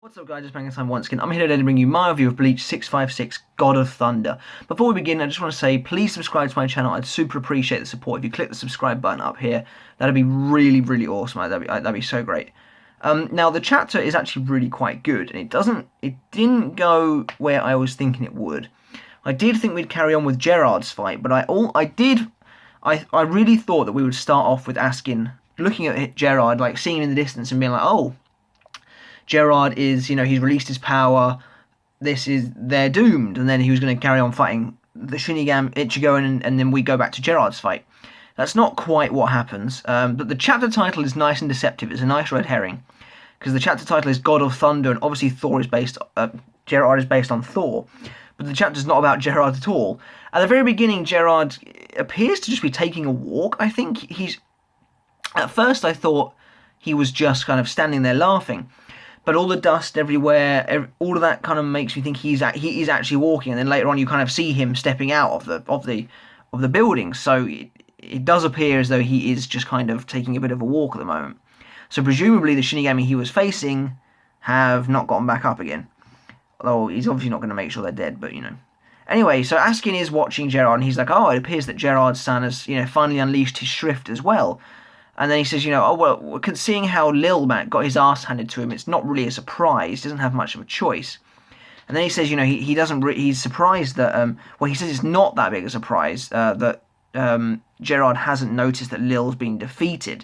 What's up guys, it's Manga time once again. I'm here today to bring you my review of Bleach 656 God of Thunder. Before we begin, I just want to say please subscribe to my channel. I'd super appreciate the support. If you click the subscribe button up here, that'd be really awesome. That'd be so great. Now the chapter is actually really quite good, and it didn't go where I was thinking it would. I did think we'd carry on with Gerard's fight, but I really thought that we would start off with Askin looking at Gerard, like seeing him in the distance and being like, oh, Gerard is, he's released his power. They're doomed, and then he was going to carry on fighting the Shinigami Ichigo, and then we go back to Gerard's fight. That's not quite what happens, but the chapter title is nice and deceptive. It's a nice red herring, because the chapter title is God of Thunder, and obviously Gerard is based on Thor, but the chapter is not about Gerard at all. At the very beginning, Gerard appears to just be taking a walk. At first I thought he was just kind of standing there laughing. But all the dust everywhere, all of that kind of makes me think he is actually walking, and then later on you kind of see him stepping out of the building. So it does appear as though he is just kind of taking a bit of a walk at the moment. So presumably the Shinigami he was facing have not gotten back up again. Although he's obviously not going to make sure they're dead, but Anyway, so Askin is watching Gerard, and he's like, oh, it appears that Gerard's son has finally unleashed his Shrift as well. And then he says, oh, well, seeing how Lil got his ass handed to him, it's not really a surprise. He doesn't have much of a choice. And then he says, he's surprised that, he says it's not that big a surprise that Gerard hasn't noticed that Lil's been defeated.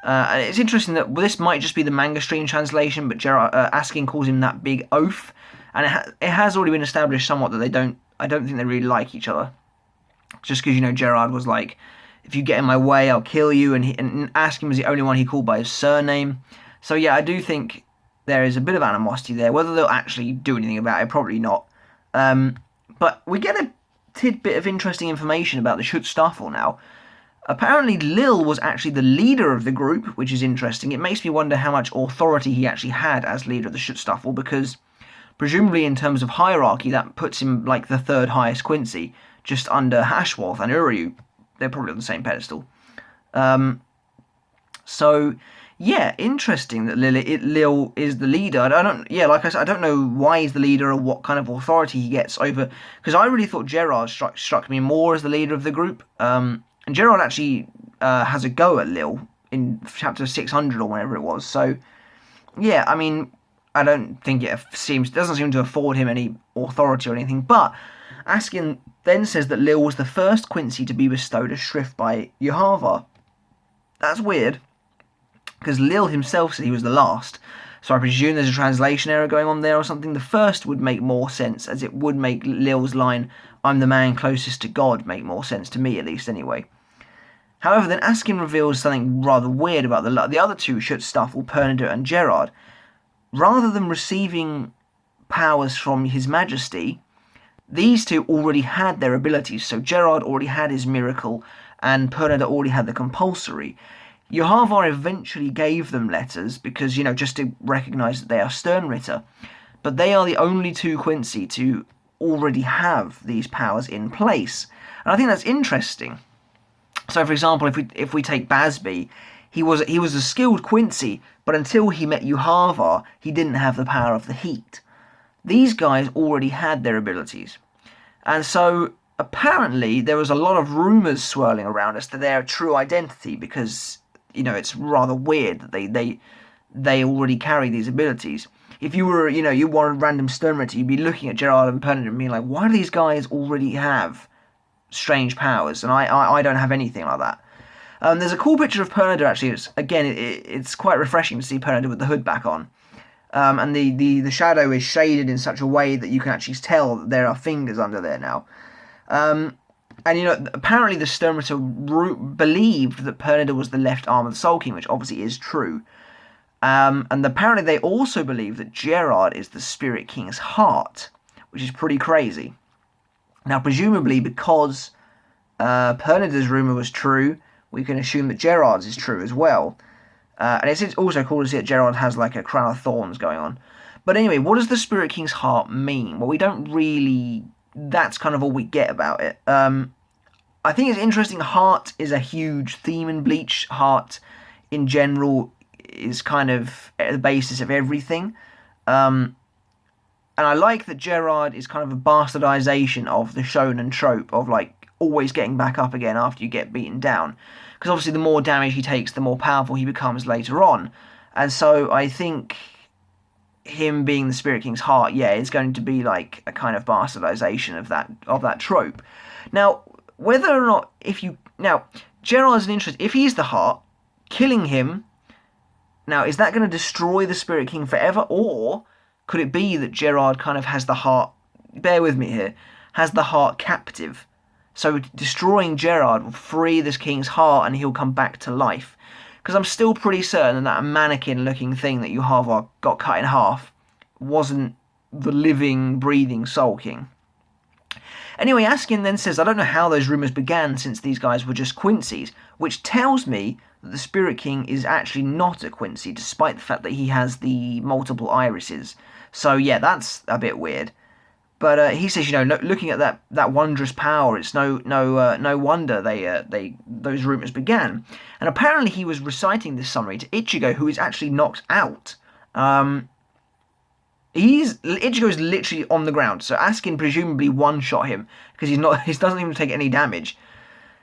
And it's interesting that this might just be the manga stream translation, but Askin calls him that big oaf. And it has already been established somewhat that I don't think they really like each other. Just because, Gerard was like, if you get in my way, I'll kill you. And Askin was the only one he called by his surname. So yeah, I do think there is a bit of animosity there. Whether they'll actually do anything about it, probably not. But we get a tidbit of interesting information about the Schutzstaffel now. Apparently Lil was actually the leader of the group, which is interesting. It makes me wonder how much authority he actually had as leader of the Schutzstaffel, because presumably in terms of hierarchy, that puts him like the third highest Quincy, just under Hashwolf and Uryu. They're probably on the same pedestal. So yeah, interesting that Lil is the leader. Like I said, I don't know why he's the leader or what kind of authority he gets over. Because I really thought Gerard struck me more as the leader of the group. And Gerard actually has a go at Lil in chapter 600 or whenever it was. So yeah, I mean, I don't think it doesn't seem to afford him any authority or anything, but Askin then says that Lil was the first Quincy to be bestowed a Shrift by Yoruichi. That's weird, because Lil himself said he was the last, so I presume there's a translation error going on there or something. The first would make more sense, as it would make Lil's line, I'm the man closest to God, make more sense to me, at least anyway. However, then Askin reveals something rather weird about the other two Schutzstaffel, Pernida and Gerard. Rather than receiving powers from His Majesty, these two already had their abilities. So Gerard already had his miracle, and Pernida already had the compulsory. Yoruichi eventually gave them letters because, just to recognise that they are Sternritter. But they are the only two Quincy to already have these powers in place. And I think that's interesting. So, for example, if we take Basby, he was a skilled Quincy, but until he met Yoruichi, he didn't have the power of the heat. These guys already had their abilities. And so, apparently, there was a lot of rumours swirling around as to their true identity, because, it's rather weird that they already carry these abilities. If you were, you were a random Sternritter, you'd be looking at Gerard and Pernida and being like, why do these guys already have strange powers? And I don't have anything like that. There's a cool picture of Pernida, actually. It's quite refreshing to see Pernida with the hood back on. And the shadow is shaded in such a way that you can actually tell that there are fingers under there now. And apparently the Sternritter believed that Pernida was the left arm of the Soul King, which obviously is true. And apparently they also believe that Gerard is the Spirit King's heart, which is pretty crazy. Now, presumably because Pernida's rumour was true, we can assume that Gerard's is true as well. And it's also cool to see that Gerard has like a crown of thorns going on. But anyway, what does the Spirit King's heart mean? Well, we don't really... That's kind of all we get about it. I think it's interesting. Heart is a huge theme in Bleach. Heart, in general, is kind of at the basis of everything. Um, and I like that Gerard is kind of a bastardization of the shonen trope of like always getting back up again after you get beaten down. Because obviously, the more damage he takes, the more powerful he becomes later on. And so I think him being the Spirit King's heart, yeah, is going to be like a kind of bastardization of that trope. Now, whether or not if you now Gerard's an interest. If he's the heart, killing him now, is that going to destroy the Spirit King forever, or could it be that Gerard kind of has the heart? Bear with me here. Has the heart captive? So destroying Gerard will free this king's heart, and he'll come back to life. Because I'm still pretty certain that mannequin-looking thing that Yuhava got cut in half wasn't the living, breathing Soul King. Anyway, Askin then says, I don't know how those rumours began since these guys were just Quincy's, which tells me that the Spirit King is actually not a Quincy, despite the fact that he has the multiple irises. So yeah, that's a bit weird. But he says, looking at that wondrous power, it's no wonder they those rumours began. And apparently he was reciting this summary to Ichigo, who is actually knocked out. Ichigo is literally on the ground, so Askin presumably one-shot him because he doesn't even take any damage.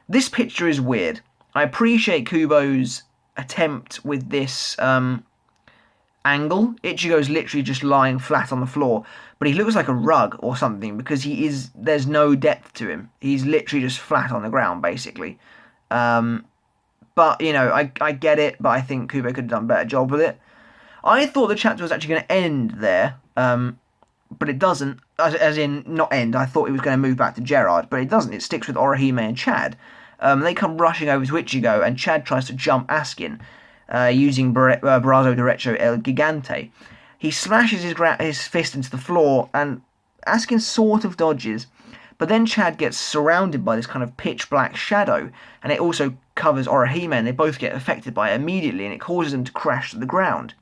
This picture is weird. I appreciate Kubo's attempt with this angle. Ichigo's literally just lying flat on the floor, but he looks like a rug or something because there's no depth to him. He's literally just flat on the ground, basically. But, I get it, but I think Kubo could have done a better job with it. I thought the chapter was actually going to end there, but it doesn't. As in, not end. I thought it was going to move back to Gerard, but it doesn't. It sticks with Orihime and Chad. They come rushing over to Ichigo, and Chad tries to jump Askin, using Brazo Derecho El Gigante. He smashes his fist into the floor, and Askin sort of dodges, but then Chad gets surrounded by this kind of pitch black shadow, and it also covers Orihime, and they both get affected by it immediately, and it causes them to crash to the ground.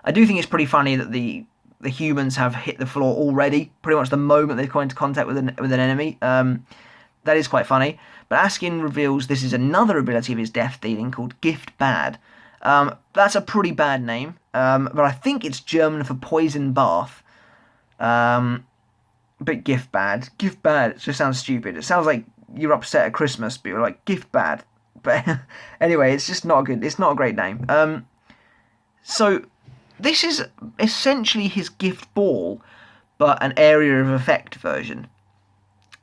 I do think it's pretty funny that the humans have hit the floor already, pretty much the moment they've come into contact with an enemy. That is quite funny. But Askin reveals this is another ability of his death dealing called Gift Bad. That's a pretty bad name, but I think it's German for poison bath. But Gift Bad. Gift Bad, it just sounds stupid. It sounds like you're upset at Christmas, but you're like, Gift Bad. But anyway, it's just not good. It's not a great name. So this is essentially his gift ball, but an area of effect version.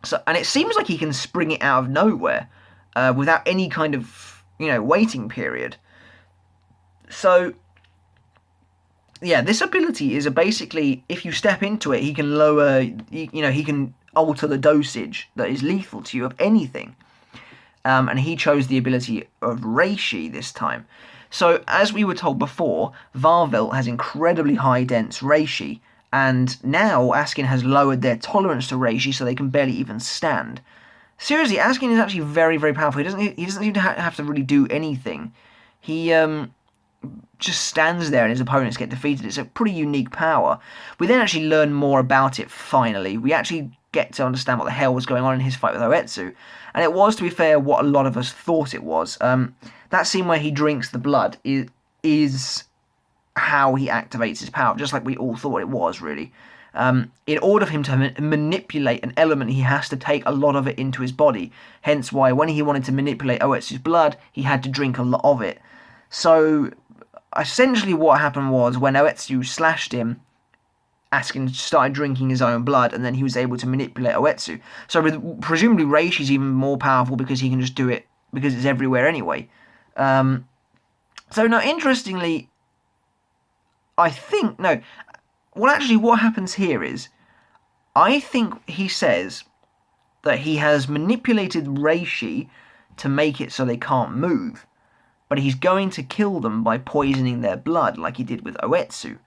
So, and it seems like he can spring it out of nowhere, without any kind of, waiting period. So, yeah, this ability is basically, if you step into it, he can lower, he can alter the dosage that is lethal to you of anything. And he chose the ability of Reishi this time. So, as we were told before, Wahrwelt has incredibly high dense Reishi, and now Askin has lowered their tolerance to Reishi so they can barely even stand. Seriously, Askin is actually very, very powerful. He doesn't even have to really do anything. He just stands there and his opponents get defeated. It's a pretty unique power. We then actually learn more about it, finally. We actually get to understand what the hell was going on in his fight with Oetsu. And it was, to be fair, what a lot of us thought it was. That scene where he drinks the blood is how he activates his power, just like we all thought it was, really. In order for him to manipulate an element, he has to take a lot of it into his body. Hence why when he wanted to manipulate Oetsu's blood, he had to drink a lot of it. So, essentially what happened was, when Oetsu slashed him, Askin started drinking his own blood, and then he was able to manipulate Oetsu. So presumably Reishi's even more powerful because he can just do it because it's everywhere anyway. So now, interestingly, I think, no, well actually what happens here is, I think he says that he has manipulated Reishi to make it so they can't move, but he's going to kill them by poisoning their blood like he did with Oetsu.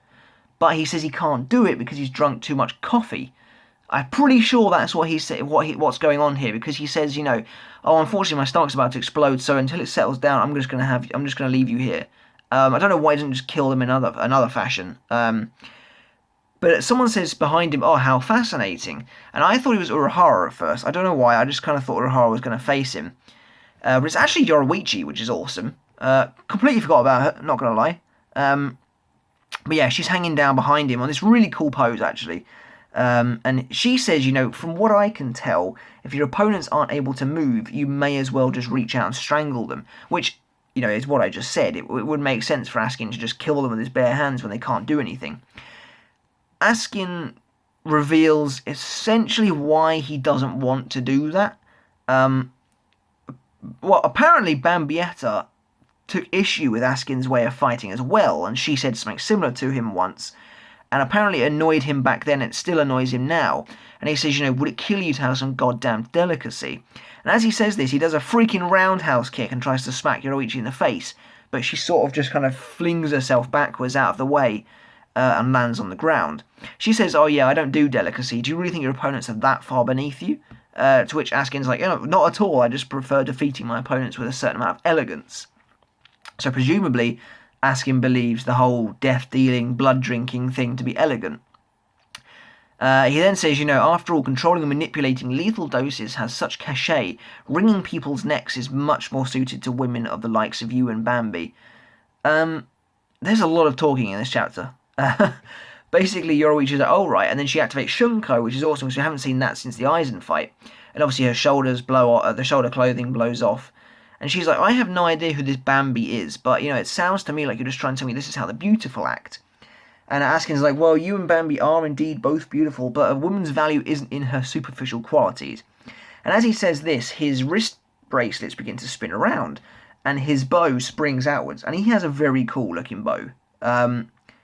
But he says he can't do it because he's drunk too much coffee. I'm pretty sure that's what he said. What's going on here? Because he says, oh, unfortunately my stomach's about to explode. So until it settles down, I'm just gonna leave you here. I don't know why he didn't just kill them in another fashion. But someone says behind him, oh, how fascinating. And I thought it was Urahara at first. I don't know why. I just kind of thought Urahara was going to face him. But it's actually Yoruichi, which is awesome. Completely forgot about her. Not gonna lie. But yeah, she's hanging down behind him on this really cool pose, actually. And she says, from what I can tell, if your opponents aren't able to move, you may as well just reach out and strangle them. Which, is what I just said. It would make sense for Askin to just kill them with his bare hands when they can't do anything. Askin reveals essentially why he doesn't want to do that. Well, apparently Bambietta took issue with Askin's way of fighting as well, and she said something similar to him once, and apparently it annoyed him back then, and it still annoys him now. And he says, would it kill you to have some goddamn delicacy? And as he says this, he does a freaking roundhouse kick and tries to smack Yoruichi in the face, but she sort of just kind of flings herself backwards out of the way and lands on the ground. She says, oh yeah, I don't do delicacy. Do you really think your opponents are that far beneath you? To which Askin's like, not at all. I just prefer defeating my opponents with a certain amount of elegance. So presumably, Askin believes the whole death-dealing, blood-drinking thing to be elegant. He then says, after all, controlling and manipulating lethal doses has such cachet, wringing people's necks is much more suited to women of the likes of you and Bambi. There's a lot of talking in this chapter. Basically, Yoruichi's like, oh right, and then she activates Shunko, which is awesome, because we haven't seen that since the Aizen fight. And obviously her shoulders blow off, the shoulder clothing blows off. And she's like, I have no idea who this Bambi is, but, it sounds to me like you're just trying to tell me this is how the beautiful act. And Askin's like, well, you and Bambi are indeed both beautiful, but a woman's value isn't in her superficial qualities. And as he says this, his wrist bracelets begin to spin around, and his bow springs outwards. And he has a very cool looking bow.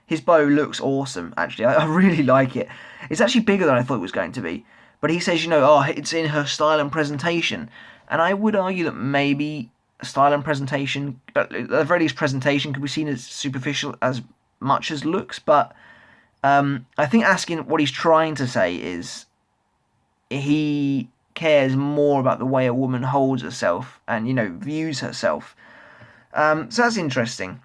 His bow looks awesome, actually. I really like it. It's actually bigger than I thought it was going to be. But he says, it's in her style and presentation. And I would argue that maybe style and presentation, at the very least presentation, could be seen as superficial as much as looks. But I think Askin, what he's trying to say is he cares more about the way a woman holds herself and, views herself. So that's interesting.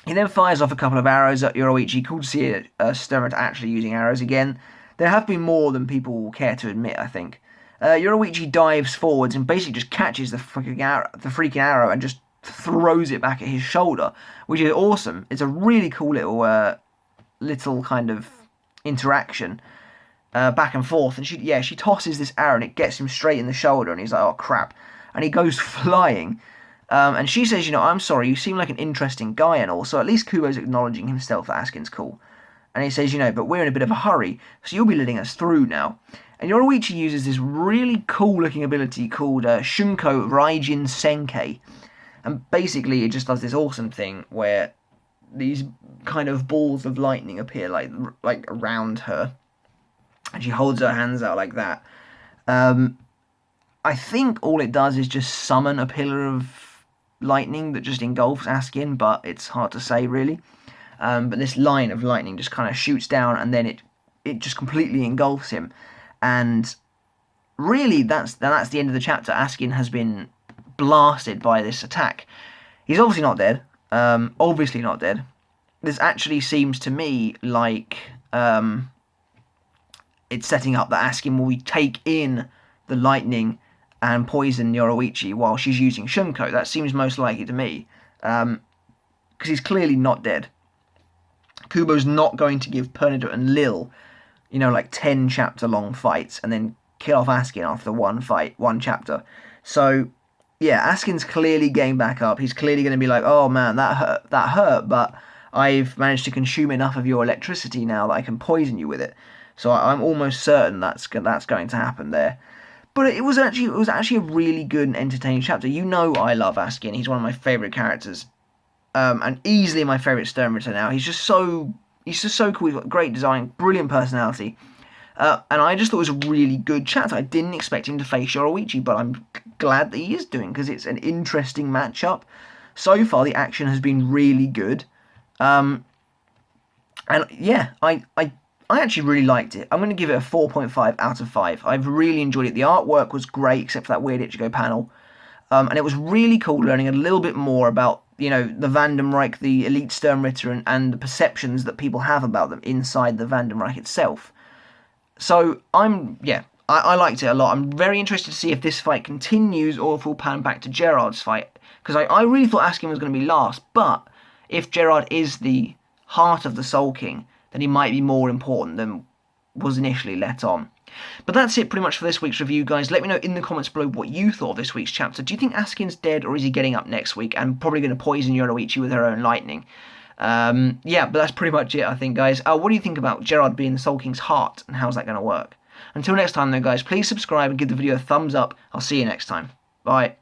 He then fires off a couple of arrows at Yoruichi. Cool to see Sternritter actually using arrows again. There have been more than people will care to admit, I think. Yoruichi dives forwards and basically just catches the freaking arrow and just throws it back at his shoulder, which is awesome. It's a really cool little kind of interaction back and forth. And she tosses this arrow and it gets him straight in the shoulder, and he's like, oh crap, and he goes flying. And she says, I'm sorry, you seem like an interesting guy and all, so at least Kubo's acknowledging himself that Askin's cool. And he says, but we're in a bit of a hurry, so you'll be letting us through now. And Yoruichi uses this really cool-looking ability called Shunko Raijin Senkei. And basically it just does this awesome thing where these kind of balls of lightning appear like around her. And she holds her hands out like that. I think all it does is just summon a pillar of lightning that just engulfs Askin, but it's hard to say really. But this line of lightning just kind of shoots down, and then it just completely engulfs him. And really, that's the end of the chapter. Askin has been blasted by this attack. He's obviously not dead. Obviously not dead. This actually seems to me like it's setting up that Askin will take in the lightning and poison Yoruichi while she's using Shunko. That seems most likely to me. Because he's clearly not dead. Kubo's not going to give Pernida and Lil, 10 chapter long fights and then kill off Askin after one chapter. So, yeah, Askin's clearly getting back up. He's clearly going to be like, oh man, that hurt, but I've managed to consume enough of your electricity now that I can poison you with it. So I'm almost certain that's going to happen there. But it was actually a really good and entertaining chapter. I love Askin. He's one of my favourite characters. And easily my favourite Sternritter now. He's just so cool. He's got great design, brilliant personality. And I just thought it was a really good chapter. I didn't expect him to face Yoruichi, but I'm glad that he is doing, because it's an interesting matchup. So far, the action has been really good. And yeah, I actually really liked it. I'm going to give it a 4.5 out of 5. I've really enjoyed it. The artwork was great, except for that weird Ichigo panel. And it was really cool learning a little bit more about, the Vandenreich, the elite Sternritter, and the perceptions that people have about them inside the Vandenreich itself. So, I liked it a lot. I'm very interested to see if this fight continues or if we'll pan back to Gerard's fight. Because I really thought Askin was going to be last, but if Gerard is the heart of the Soul King, then he might be more important than was initially let on. But that's it pretty much for this week's review, guys. Let me know in the comments below what you thought of this week's chapter. Do you think Askin's dead, or is he getting up next week and probably going to poison Yoruichi with her own lightning? Yeah, but that's pretty much it, I think, guys. What do you think about Gerard being the Soul King's heart, and how's that going to work? Until next time, though, guys, please subscribe and give the video a thumbs up. I'll see you next time. Bye.